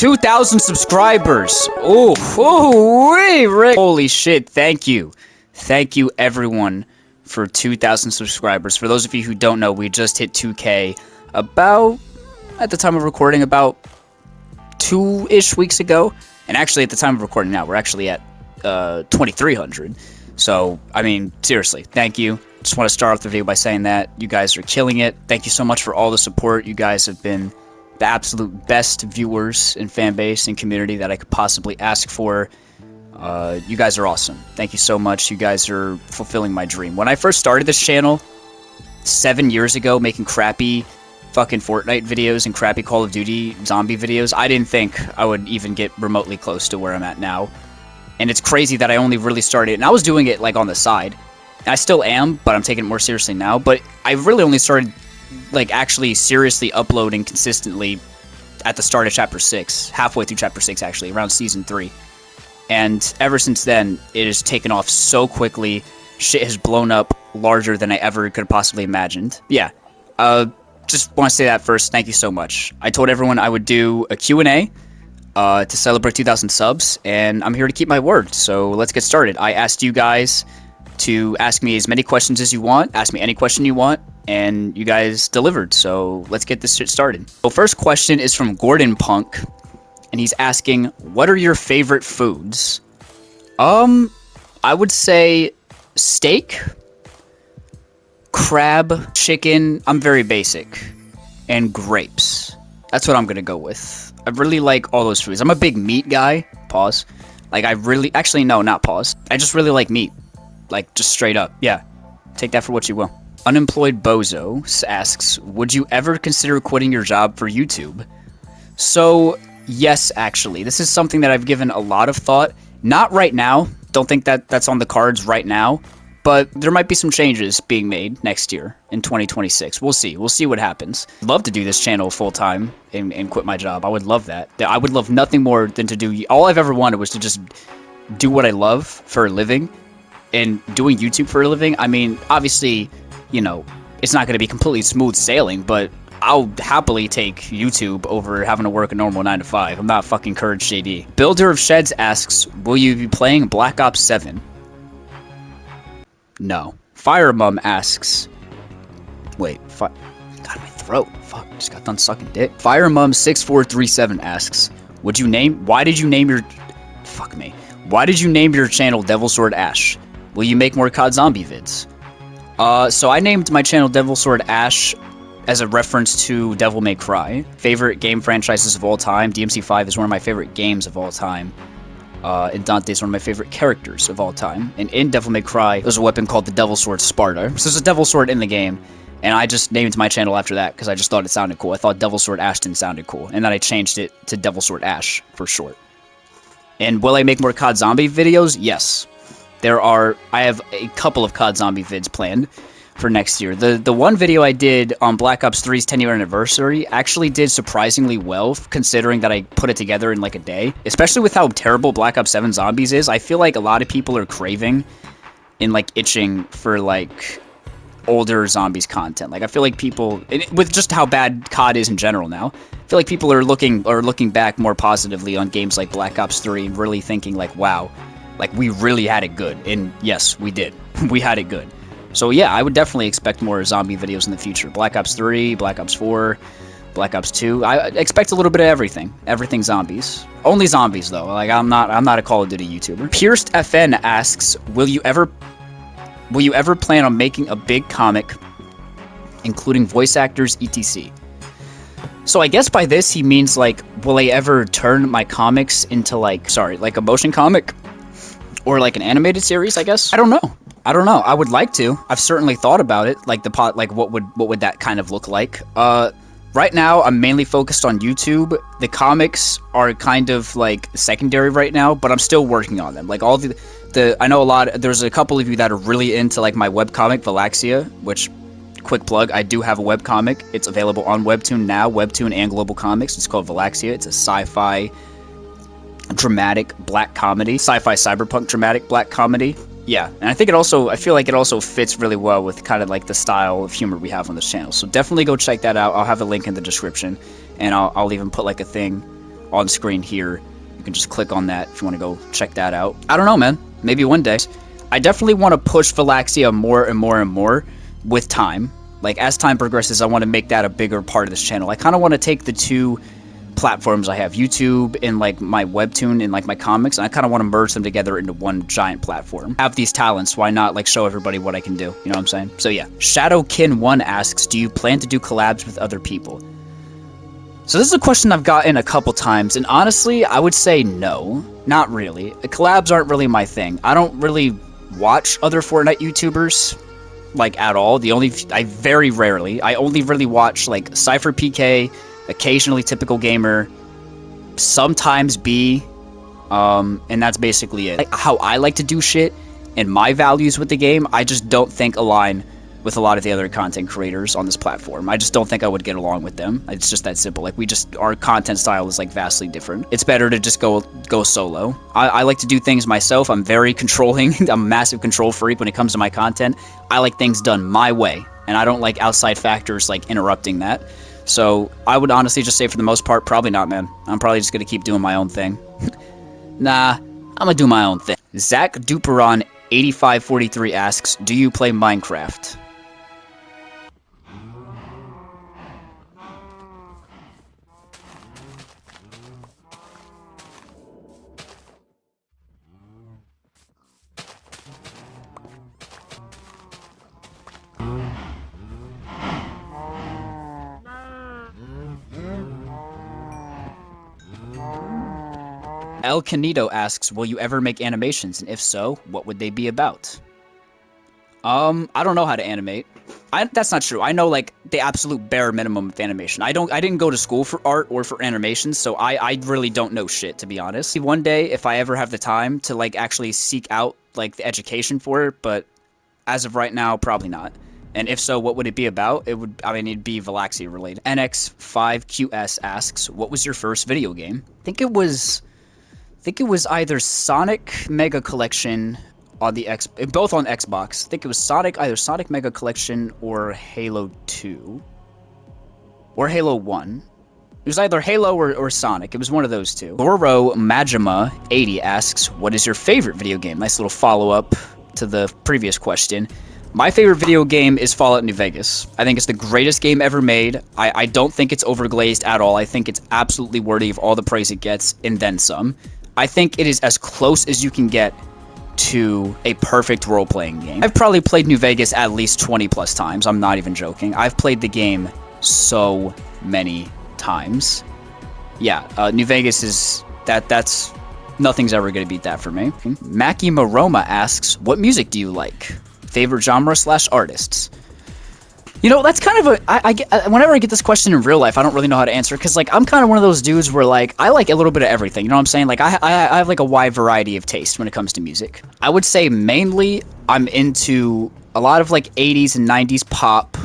2,000 subscribers. Oh, Rick. Holy shit. Thank you. Thank you, everyone, for 2,000 subscribers. For those of you who don't know, we just hit 2K about, at the time of recording, about 2-ish weeks ago. And actually, at the time of recording now, we're actually at 2,300. So, I mean, seriously, thank you. Just want to start off the video by saying that you guys are killing it. Thank you so much for all the support. You guys have been the absolute best viewers and fan base and community that I could possibly ask for. You guys are awesome. Thank you so much. You guys are fulfilling my dream. When I first started this channel 7 years ago, making crappy fucking Fortnite videos and crappy Call of Duty zombie videos, I didn't think I would even get remotely close to where I'm at now. And it's crazy that I only really started, and I was doing it like on the side. I still am, but I'm taking it more seriously now. But I really only started like actually seriously uploading consistently at the start of chapter 6, halfway through chapter 6 actually, around season 3. And ever since then, it has taken off so quickly. Shit has blown up larger than I ever could have possibly imagined. Yeah, just want to say that first. Thank you so much. I told everyone I would do a Q&A to celebrate 2,000 subs, and I'm here to keep my word. So let's get started. I asked you guys to ask me as many questions as you want, ask me any question you want, and you guys delivered, so let's get this shit started. So first question is from Gordon Punk, and he's asking, what are your favorite foods? I would say steak, crab, chicken, I'm very basic, and grapes. That's what I'm gonna go with. I really like all those foods. I'm a big meat guy, pause. Like actually no, not pause. I just really like meat. Like, just straight up. Yeah. Take that for what you will. Unemployed Bozo asks, would you ever consider quitting your job for YouTube? So, yes, actually. This is something that I've given a lot of thought. Not right now. Don't think that that's on the cards right now. But there might be some changes being made next year in 2026. We'll see. We'll see what happens. I'd love to do this channel full-time and quit my job. I would love that. I would love nothing more than to do... All I've ever wanted was to just do what I love for a living. And doing YouTube for a living, I mean, obviously, you know, it's not going to be completely smooth sailing, but I'll happily take YouTube over having to work a normal 9 to 5. I'm not fucking Courage JD. Builder of Sheds asks, will you be playing Black Ops 7? No. Fire Mum asks, wait, got in my throat. Fuck, just got done sucking dick. Fire Mum 6437 asks, why did you name your channel Devil Sword Ash? Will you make more COD zombie vids? So I named my channel Devil Sword Ash as a reference to Devil May Cry. Favorite game franchises of all time. DMC5 is one of my favorite games of all time. And Dante is one of my favorite characters of all time. And in Devil May Cry, there's a weapon called the Devil Sword Sparta. So there's a Devil Sword in the game. And I just named my channel after that because I just thought it sounded cool. I thought Devil Sword Ashton sounded cool. And then I changed it to Devil Sword Ash for short. And will I make more COD zombie videos? Yes. I have a couple of COD zombie vids planned for next year. The one video I did on Black Ops 3's 10-year anniversary actually did surprisingly well, considering that I put it together in like a day. Especially with how terrible Black Ops 7 Zombies is. I feel like a lot of people are craving and like itching for like older zombies content. Like I feel like people, with just how bad COD is in general now, I feel like people are looking back more positively on games like Black Ops 3 and really thinking like, wow, like we really had it good. And yes, we did. We had it good. So yeah, I would definitely expect more zombie videos in the future. Black Ops 3, Black Ops 4, Black Ops 2. I expect a little bit of everything. Everything zombies. Only zombies though. Like I'm not a Call of Duty YouTuber. Pierced FN asks, will you ever plan on making a big comic including voice actors, etc.? So I guess by this he means like, will I ever turn my comics into like a motion comic? Or like an animated series, I guess? I don't know. I would like to. I've certainly thought about it. Like what would that kind of look like? Right now I'm mainly focused on YouTube. The comics are kind of like secondary right now, but I'm still working on them. Like all I know there's a couple of you that are really into like my webcomic Valaxia, which, quick plug, I do have a webcomic. It's available on Webtoon now, Webtoon and Global Comics. It's called Valaxia. It's a sci-fi dramatic black comedy, sci-fi cyberpunk dramatic black comedy. Yeah, and I feel like it also fits really well with kind of like the style of humor we have on this channel. So definitely go check that out. I'll have a link in the description, and I'll even put like a thing on screen here. You can just click on that if you want to go check that out. I don't know, man. Maybe one day. I definitely want to push Valaxia more and more and more with time. Like, as time progresses, I want to make that a bigger part of this channel. I kind of want to take the two platforms I have, YouTube and like my webtoon and like my comics, and I kind of want to merge them together into one giant platform. I have these talents, why not like show everybody what I can do? You know what I'm saying? So yeah, Shadowkin1 asks, do you plan to do collabs with other people? So this is a question I've gotten a couple times, and honestly, I would say no, not really. Collabs aren't really my thing. I don't really watch other Fortnite YouTubers, like, at all. I very rarely, I only really watch like Cypher PK, occasionally Typical Gamer, sometimes B, and that's basically it. Like, how I like to do shit and my values with the game, I just don't think align with a lot of the other content creators on this platform. I just don't think I would get along with them. It's just that simple. Like, our content style is like vastly different. It's better to just go solo. I like to do things myself. I'm very controlling. I'm a massive control freak when it comes to my content. I like things done my way, and I don't like outside factors like interrupting that. So I would honestly just say, for the most part, probably not, man. I'm probably just gonna keep doing my own thing. Nah, I'm gonna do my own thing. Zach Duperon 8543 asks, do you play Minecraft? El Canito asks, will you ever make animations, and if so, what would they be about? I don't know how to animate. That's not true. I know, like, the absolute bare minimum of animation. I didn't go to school for art or for animation, so I really don't know shit, to be honest. One day, if I ever have the time to, like, actually seek out, like, the education for it, but as of right now, probably not. And if so, what would it be about? It'd be Valaxia related. NX5QS asks, what was your first video game? I think it was either Sonic Mega Collection on the both on Xbox. I think it was either Sonic Mega Collection or Halo 2 or Halo 1. It was either Halo or Sonic. It was one of those two. Goro Majima 80 asks, what is your favorite video game? Nice little follow-up to the previous question. My favorite video game is Fallout New Vegas. I think it's the greatest game ever made. I don't think it's overglazed at all. I think it's absolutely worthy of all the praise it gets, and then some. I think it is as close as you can get to a perfect role-playing game. I've probably played New Vegas at least 20 plus times. I'm not even joking. I've played the game so many times. Yeah, New Vegas is... That's... Nothing's ever going to beat that for me. Maki Maroma asks, what music do you like? Favorite genre / artists? You know, that's kind of whenever I get this question in real life, I don't really know how to answer, because, like, I'm kind of one of those dudes where, like, I like a little bit of everything, you know what I'm saying? Like, I have, like, a wide variety of taste when it comes to music. I would say mainly I'm into a lot of, like, 80s and 90s pop.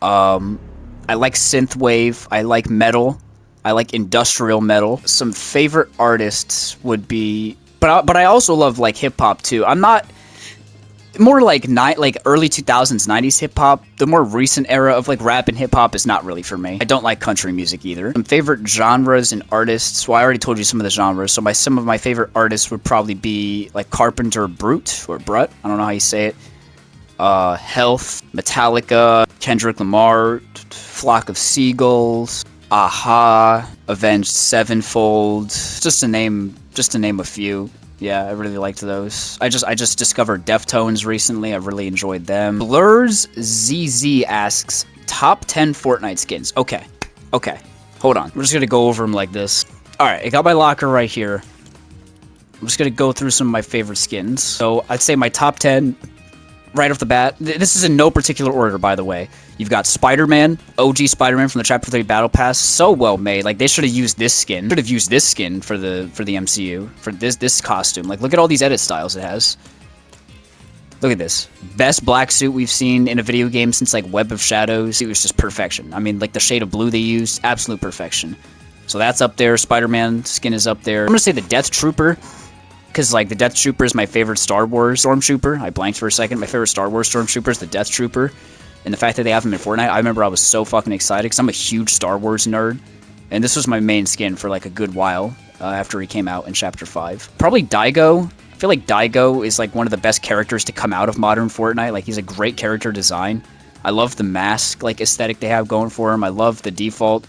I like synthwave. I like metal. I like industrial metal. Some favorite artists would be... But I also love, like, hip-hop, too. I'm not... More like early 2000s, 90s hip-hop. The more recent era of, like, rap and hip-hop is not really for me. I don't like country music either. Some favorite genres and artists. Well, I already told you some of the genres. So some of my favorite artists would probably be, like, Carpenter Brut, or Brut. I don't know how you say it. Health, Metallica, Kendrick Lamar, Flock of Seagulls, Aha, Avenged Sevenfold. Just to name a few. Yeah, I really liked those. I just discovered Deftones recently. I really enjoyed them. Blurs ZZ asks, top 10 Fortnite skins. Okay. Hold on. We're just gonna go over them like this. Alright, I got my locker right here. I'm just gonna go through some of my favorite skins. So, I'd say my top 10, right off the bat. This is in no particular order, by the way. You've got Spider-Man, OG Spider-Man from the Chapter 3 Battle Pass. So well made. Like, they should have used this skin. Should have used this skin for the MCU. For this costume. Like, look at all these edit styles it has. Look at this. Best black suit we've seen in a video game since, like, Web of Shadows. It was just perfection. I mean, like, the shade of blue they used, absolute perfection. So that's up there. Spider-Man skin is up there. I'm gonna say the Death Trooper, because, like, the Death Trooper is my favorite Star Wars Stormtrooper. I blanked for a second. My favorite Star Wars Stormtrooper is the Death Trooper. And the fact that they have him in Fortnite, I remember I was so fucking excited, because I'm a huge Star Wars nerd. And this was my main skin for like a good while after he came out in Chapter 5. Probably Daigo. I feel like Daigo is like one of the best characters to come out of modern Fortnite. Like, he's a great character design. I love the mask like aesthetic they have going for him. I love the default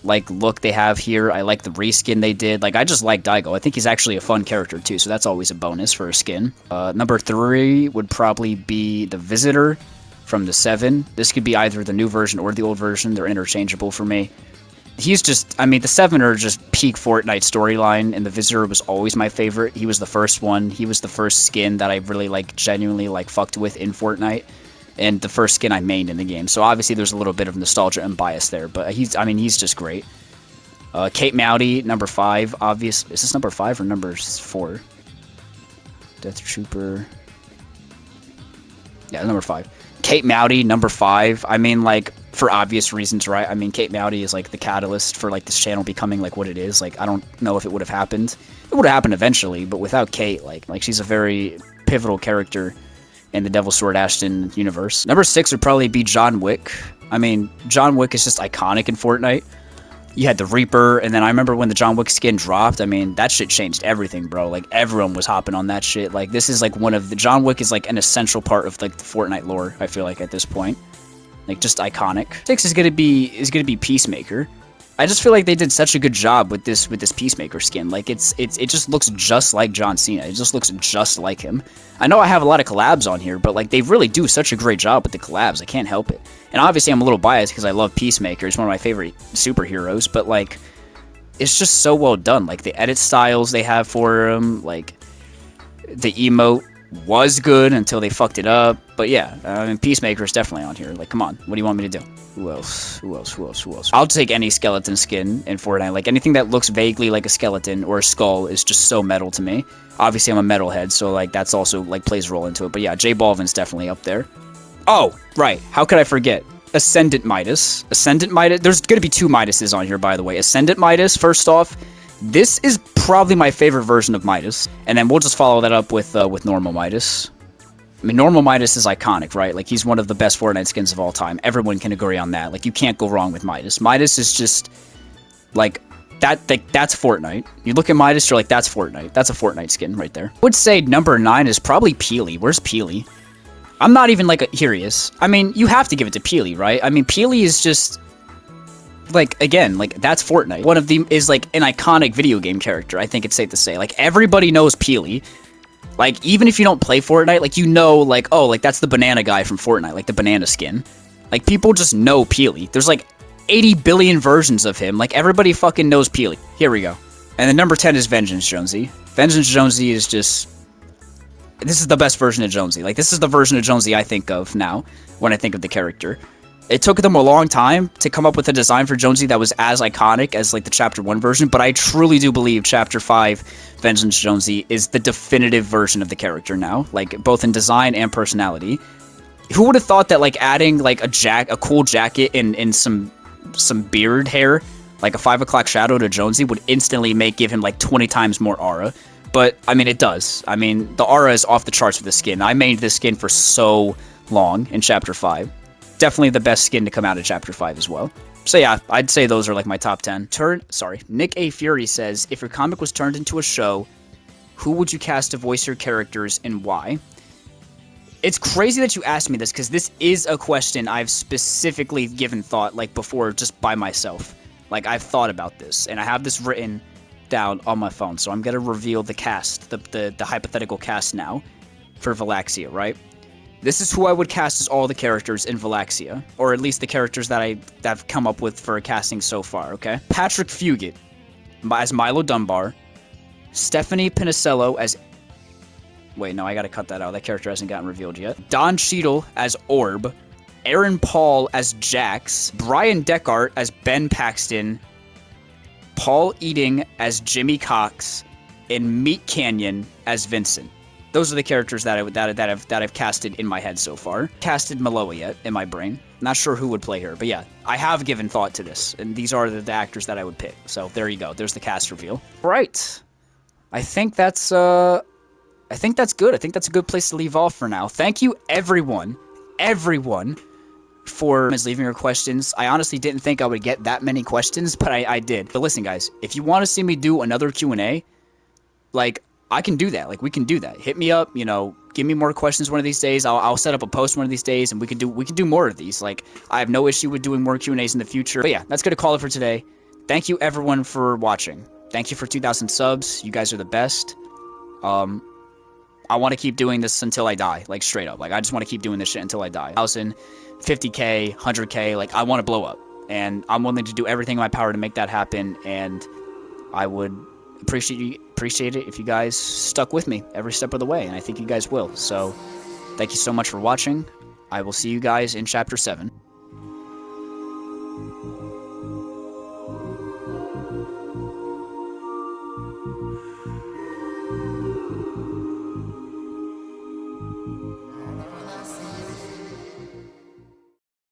like look they have here. I like the reskin they did. Like, I just like Daigo. I think he's actually a fun character too, so that's always a bonus for a skin. Number 3 would probably be the Visitor from the 7. This could be either the new version or the old version. They're interchangeable for me. He's just, I mean, the 7 are just peak Fortnite storyline, and the Visitor was always my favorite. He was the first one. He was the first skin that I really like genuinely like fucked with in Fortnite, and the first skin I mained in the game. So obviously there's a little bit of nostalgia and bias there, but he's just great. Kate Mowdy, number 5, obvious. Is this number 5 or number 4? Death Trooper. Yeah, number 5. Kate Mowdy, number 5. I mean, like, for obvious reasons, right? I mean, Kate Mowdy is like the catalyst for like this channel becoming like what it is. Like, I don't know if it would have happened. It would have happened eventually, but without Kate, like she's a very pivotal character in the Devil Sword Ashton universe. Number 6 would probably be John Wick. I mean, John Wick is just iconic in Fortnite. You had the Reaper, and then I remember when the John Wick skin dropped, I mean, that shit changed everything, bro. Like, everyone was hopping on that shit. Like, this is like one of the... John Wick is like an essential part of like the Fortnite lore, I feel like, at this point. Like, just iconic. 6 is gonna be Peacemaker. I just feel like they did such a good job with this Peacemaker skin. Like, it just looks just like John Cena. It just looks just like him. I know I have a lot of collabs on here, but like they really do such a great job with the collabs. I can't help it. And obviously I'm a little biased because I love Peacemaker. It's one of my favorite superheroes, but like it's just so well done. Like the edit styles they have for him, like the emote was good until they fucked it up. But yeah, I mean, Peacemaker is definitely on here. Like, come on, what do you want me to do? Who else? Who else? Who else? Who else? I'll take any skeleton skin in Fortnite. Like, anything that looks vaguely like a skeleton or a skull is just so metal to me. Obviously, I'm a metalhead, so, like, that's also, like, plays a role into it. But yeah, J Balvin's definitely up there. Oh, right. How could I forget? Ascendant Midas. Ascendant Midas. There's going to be 2 Midases on here, by the way. Ascendant Midas, first off. This is probably my favorite version of Midas. And then we'll just follow that up with normal Midas. I mean, normal Midas is iconic, right? Like, he's one of the best Fortnite skins of all time. Everyone can agree on that. Like, you can't go wrong with Midas. Midas is just, like, that's Fortnite. You look at Midas, you're like, that's Fortnite. That's a Fortnite skin right there. I would say number 9 is probably Peely. Where's Peely? I'm not even, like, here he is. I mean, you have to give it to Peely, right? I mean, Peely is just... like, again, like, that's Fortnite. One of them is, like, an iconic video game character, I think it's safe to say. Like, everybody knows Peely. Like, even if you don't play Fortnite, like, you know, like, oh, like, that's the banana guy from Fortnite, like, the banana skin. Like, people just know Peely. There's, like, 80 billion versions of him. Like, everybody fucking knows Peely. Here we go. And then number 10 is Vengeance Jonesy. Vengeance Jonesy is just... this is the best version of Jonesy. Like, this is the version of Jonesy I think of now when I think of the character. It took them a long time to come up with a design for Jonesy that was as iconic as, like, the Chapter 1 version, but I truly do believe Chapter 5 Vengeance Jonesy is the definitive version of the character now, like, both in design and personality. Who would have thought that, like, adding, like, a cool jacket and some beard hair, like a 5 o'clock shadow to Jonesy would instantly give him, like, 20 times more aura? But, I mean, it does. I mean, the aura is off the charts with the skin. I made this skin for so long in Chapter 5. Definitely the best skin to come out of Chapter 5 as well. So yeah, I'd say those are like my top 10. Nick A. Fury says, if your comic was turned into a show, who would you cast to voice your characters and why? It's crazy that you asked me this, because this is a question I've specifically given thought, like, before, just by myself. Like, I've thought about this, and I have this written down on my phone, so I'm gonna reveal the cast, the hypothetical cast now, for Valaxia, right? This is who I would cast as all the characters in Valaxia, or at least the characters that I've come up with for casting so far, okay? Patrick Fugit as Milo Dunbar, Stephanie Pinicello as... wait, no, I gotta cut that out. That character hasn't gotten revealed yet. Don Cheadle as Orb, Aaron Paul as Jax, Brian Deckart as Ben Paxton, Paul Eating as Jimmy Cox, and Meat Canyon as Vincent. Those are the characters that I've casted in my head so far. Casted Maloa yet in my brain. Not sure who would play her, but yeah, I have given thought to this, and these are the actors that I would pick. So there you go. There's the cast reveal. Right. I think that's good. I think that's a good place to leave off for now. Thank you, everyone for leaving your questions. I honestly didn't think I would get that many questions, but I did. But listen, guys, if you want to see me do another Q&A, like, I can do that. Like, we can do that. Hit me up, you know, give me more questions one of these days. I'll set up a post one of these days, and we can do more of these. Like, I have no issue with doing more Q&As in the future. But yeah, that's gonna call it for today. Thank you everyone for watching. Thank you for 2,000 subs. You guys are the best. I want to keep doing this until I die, like straight up. Like, I just want to keep doing this shit until I die. 1,000, 50K, 100K, like, I want to blow up, and I'm willing to do everything in my power to make that happen. And I would appreciate it if you guys stuck with me every step of the way, and I think you guys will. So, thank you so much for watching. I will see you guys in Chapter 7.